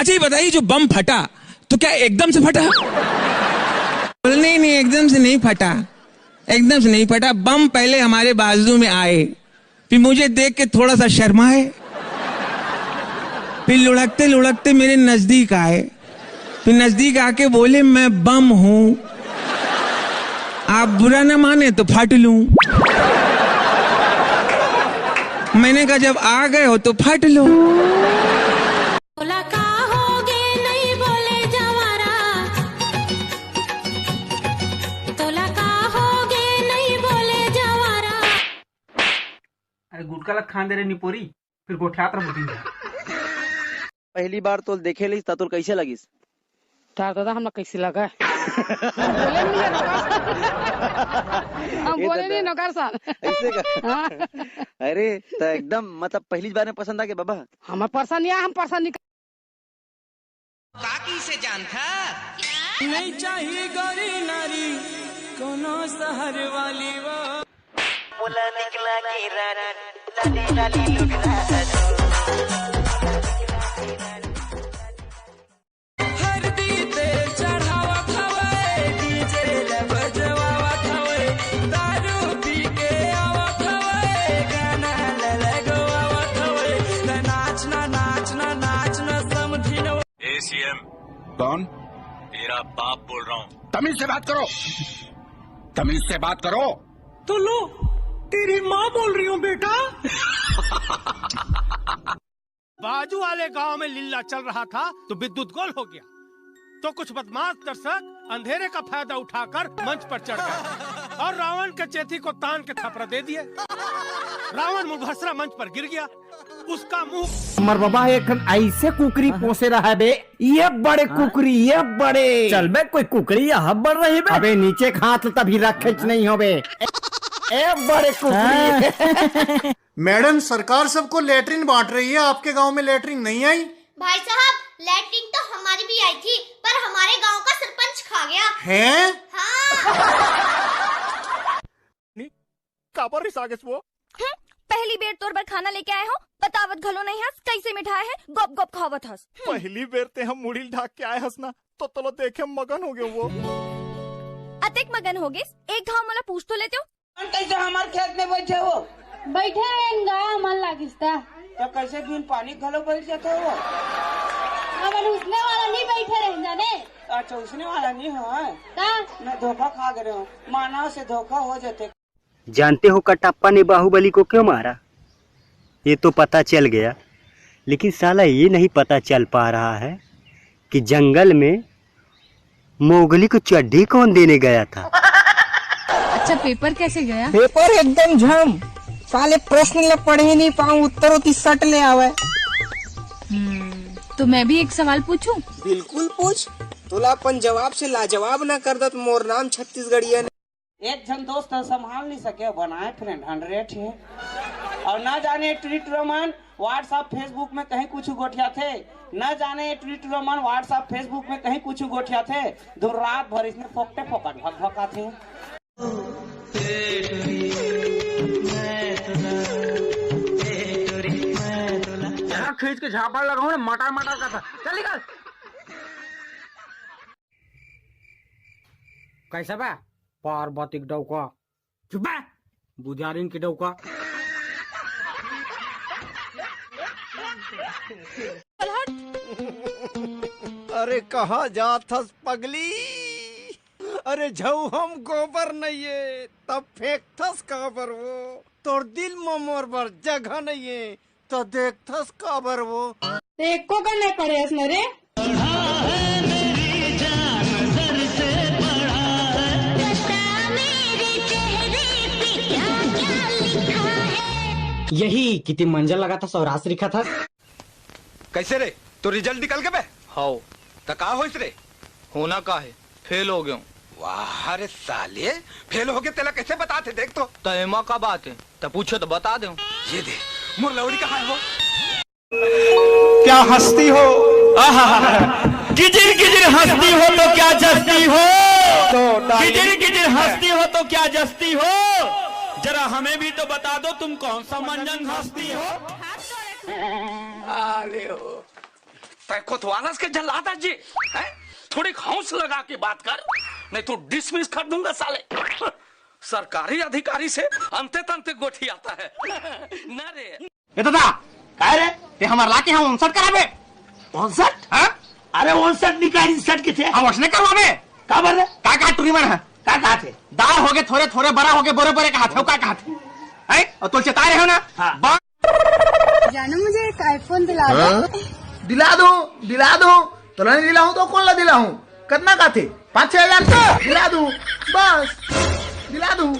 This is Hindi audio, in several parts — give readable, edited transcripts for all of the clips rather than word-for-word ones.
अच्छा ये बताइए, जो बम फटा तो क्या एकदम से फटा? नहीं नहीं, एकदम से नहीं फटा, एकदम से नहीं फटा। बम पहले हमारे बाजू में आए, फिर मुझे देख के थोड़ा सा शर्माए, फिर लुढ़कते लुढ़कते मेरे नजदीक आए, फिर नजदीक आके बोले मैं बम हूं, आप बुरा ना माने तो फट लूं। मैंने कहा जब आ गए हो तो फट लो। अरे गुटका लग खान दे रे निपोरी, फिर गोठ्यात रह। पहली बार तो देखे ली तो कैसे लगिस? दादा हमरा कैसे लगा? बोले नहीं हम बोले नहीं नौकर साहब ऐसे का? अरे तो एकदम मतलब पहली बार में पसंद आ गया बाबा? हमार पसंद या हम पसंद नहीं। काकी से जान था नहीं चाहिए गौरी नारी कोनो शहर वाली वो बोला निकला की रानी लाली लाली लुग सीएम कौन? तेरा बाप बोल रहा हूँ। तमिल से बात करो, तमिल से बात करो। तो लो तेरी माँ बोल रही हूँ बेटा। बाजू वाले गांव में लीला चल रहा था तो विद्युत गोल हो गया, तो कुछ बदमाश दर्शक अंधेरे का फायदा उठाकर मंच पर चढ़ गए और रावण के चेथी को तान के थपड़ा दे दिए। रावण मुंहभसरा मंच पर गिर गया, उसका मुंह। मर बाबा एक ऐसे कुकरी पोसे रहा है बे, ये बड़े कुकरी, ये बड़े चल बे कोई कुकरी यहाँ बढ़ रही बे। अबे नीचे हाथ तभी रख नहीं हो बे, ए बड़े कुकरी। मैडम सरकार सबको लेटरिन बांट रही है, आपके गांव में लेटरिन नहीं आई? भाई साहब लेटरिन तो हमारी भी आई थी, पर हमारे गांव का सरपंच खा गया है। काबर रिसागस वो पहली बेर तोर पर खाना लेके आए हो, बतावत घलो नहीं हंस, कैसे मिठाई है, गप गप खावत हंस। पहली बेर ते हम मुड़ी ढाक के आए हंसना तो तलो देखे मगन हो गए वो। अतेक मगन हो गए, एक घाव मला पूछ तो लेते हो। कैसे हमारे खेत में बैठे हो? बैठे हैं मन लागिस्ता तो कैसे बिन पानी घलो बैठ जाते हो? हमारे उसने वाला नहीं बैठे रह जाने। अच्छा उसने वाला नहीं है, मैं धोखा खा गए हूँ, मानव से धोखा हो जाते। जानते हो कटप्पा ने बाहुबली को क्यों मारा? ये तो पता चल गया, लेकिन साला ये नहीं पता चल पा रहा है कि जंगल में मोगली को चड्डी कौन देने गया था। अच्छा पेपर कैसे गया? पेपर एकदम झम, साले प्रश्न ले पढ़ ही नहीं पाऊँ, उत्तर होती सट ले आवे। तो मैं भी एक सवाल पूछूं? बिल्कुल पूछ, तुला अपन जवाब से लाजवाब न कर दत मोर नाम छत्तीसगढ़िया ने। एक जन दोस्त संभाल नहीं सके, बनाए फ्रेंड 100 है, और न जाने ट्वीट रोमान व्हाट्सएप फेसबुक में कहीं कुछ गोठिया थे, न जाने ट्वीट रोमान व्हाट्सएप फेसबुक में कहीं कुछ गोठिया थे, दूर रात भर इसने फोकटे फोकट भग भगा थे। खींच के झापड़ लगाओ ना, मटर मटर का था। चल निकल। कैसा बा पार्वती डौका? चुप है बुझारिन की डौका। अरे कहाँ जात हस पगली? अरे झऊ हम गोबर नहीं है तब फेंकथस काबर वो, तोर दिल में मोर बर जगह नहीं है तो देखथस काबर वो। एको करने पड़े इसमें रे। यही कितनी मंजिल लगा था, सौराष्ट्र लिखा था। कैसे रे तो रिजल्ट निकल के बे? हाउ तो का होइस रे? होना का है, फेल हो गया। वाह रे साले, फेल हो गए तेला कैसे बताते? देख तो एमा का बात है, तो पूछो तो बता दो। ये दे मोर लौड़ी कहाँ है वो? क्या हंसती हो? गिजिर गिजिर हंसती हो तो क्या जस्ती हो, गिजिर गिजिर हंसती हो तो क्या जस्ती हो, जरा हमें भी तो बता दो तुम कौन सा मंजन हंसती हो। अरे हो कोतवाल के जल्लादा जी है? थोड़ी हौस लगा के बात कर, नहीं तो डिसमिस कर दूंगा साले। सरकारी अधिकारी से अंते तंते गोठी आता है न रे। ये दादा काय रे ते हमार लाके हम 59 कराबे 59। हां अरे 59 निकाली 60 के थे हम उसने करवाबे का बर का टूरी मन है का थे दाल होगे थोड़े थोड़े बड़ा होगे बोरे बोरे का हाथ हो का थे है और तो चता रहे हो ना। जानो मुझे एक आईफोन दिला दो। दिला दो तो नहीं दिलाऊं तो कौन ला दिलाऊं? कितना का थे? 5-6 हजार का दिला दूं, बस दिला दूं।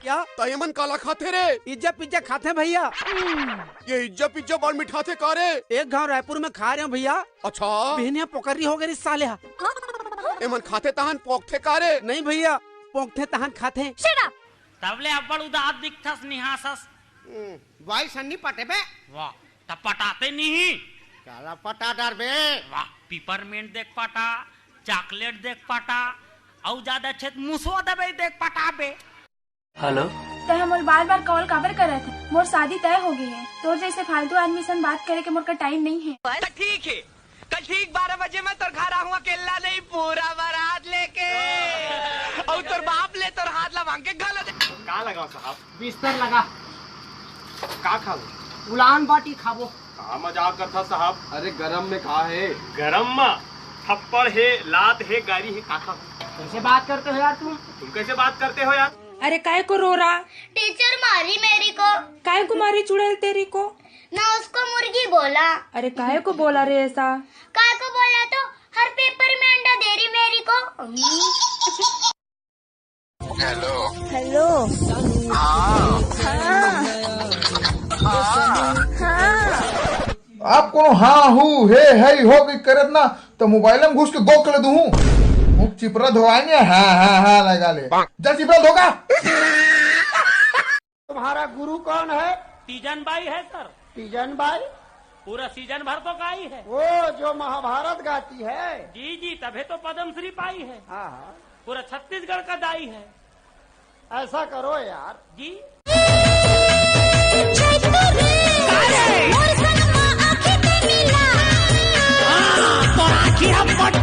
क्या तयमन काला खाते रे? इज्जा पिज्जा खाते भैया। ये इज्जा पिज्जा बड़ मिठाते का रे? एक गांव रायपुर में खा रहे हैं भैया। अच्छा बहनिया पोकरी हो गई साले। एमन खाते तहन पोकते का रे? नहीं भैया पोकते तहन खाते। तबले अब्बड़ उदास दिखथस निहासस। वाई सन्नी पटे बे। वाह तब पटाते नहीं। काला पटा डर बे। वाह पिपरमेंट देख पटा, चॉकलेट देख पटा, और ज्यादा अच्छे मुसो दबे देख पटा बे। हेलो तो हम बार बार कॉल कवर कर रहे थे। मोर शादी तय हो गई है तो जैसे फालतू आदमी से बात करे के मोर का टाइम नहीं है। ठीक है कल ठीक 12 बजे मैं तोर घर आऊंगा, अकेला नहीं पूरा बारात लेके। और तोर बाप ले तोर हाथ लवांग के गला दे। का लगाओ साहब? बिस्तर लगा। का खाओ? उलान बाटी खाबो। का मजाक करता साहब? अरे गरम में कहा है? गरम में थप्पड़ है, लात है, गाड़ी है, काका। कैसे बात करते हो यार तुम कैसे बात करते हो यार? अरे काय को रो रहा? टीचर मारी मेरी को। काय को मारी चुड़ैल तेरी को? ना उसको मुर्गी बोला। अरे काय को बोला रे ऐसा? काय को बोला तो हर पेपर में अंडा दे रही मेरी को। हेलो आप कोनो हाँ हूँ है हो गई करत ना तो मोबाइल में घुस के गो कर दूं। मुख चिपरा धोआएंगे। हाँ लगा ले जल चिपरा धोगा। तुम्हारा गुरु कौन है? तीजन बाई है सर। तीजन बाई? पूरा सीजन भर तो गाई है। वो जो महाभारत गाती है? जी जी तभी तो पद्मश्री पाई है। हाँ पूरा छत्तीसगढ़ का दाई है। ऐसा करो यार जी तो आखिर हम पट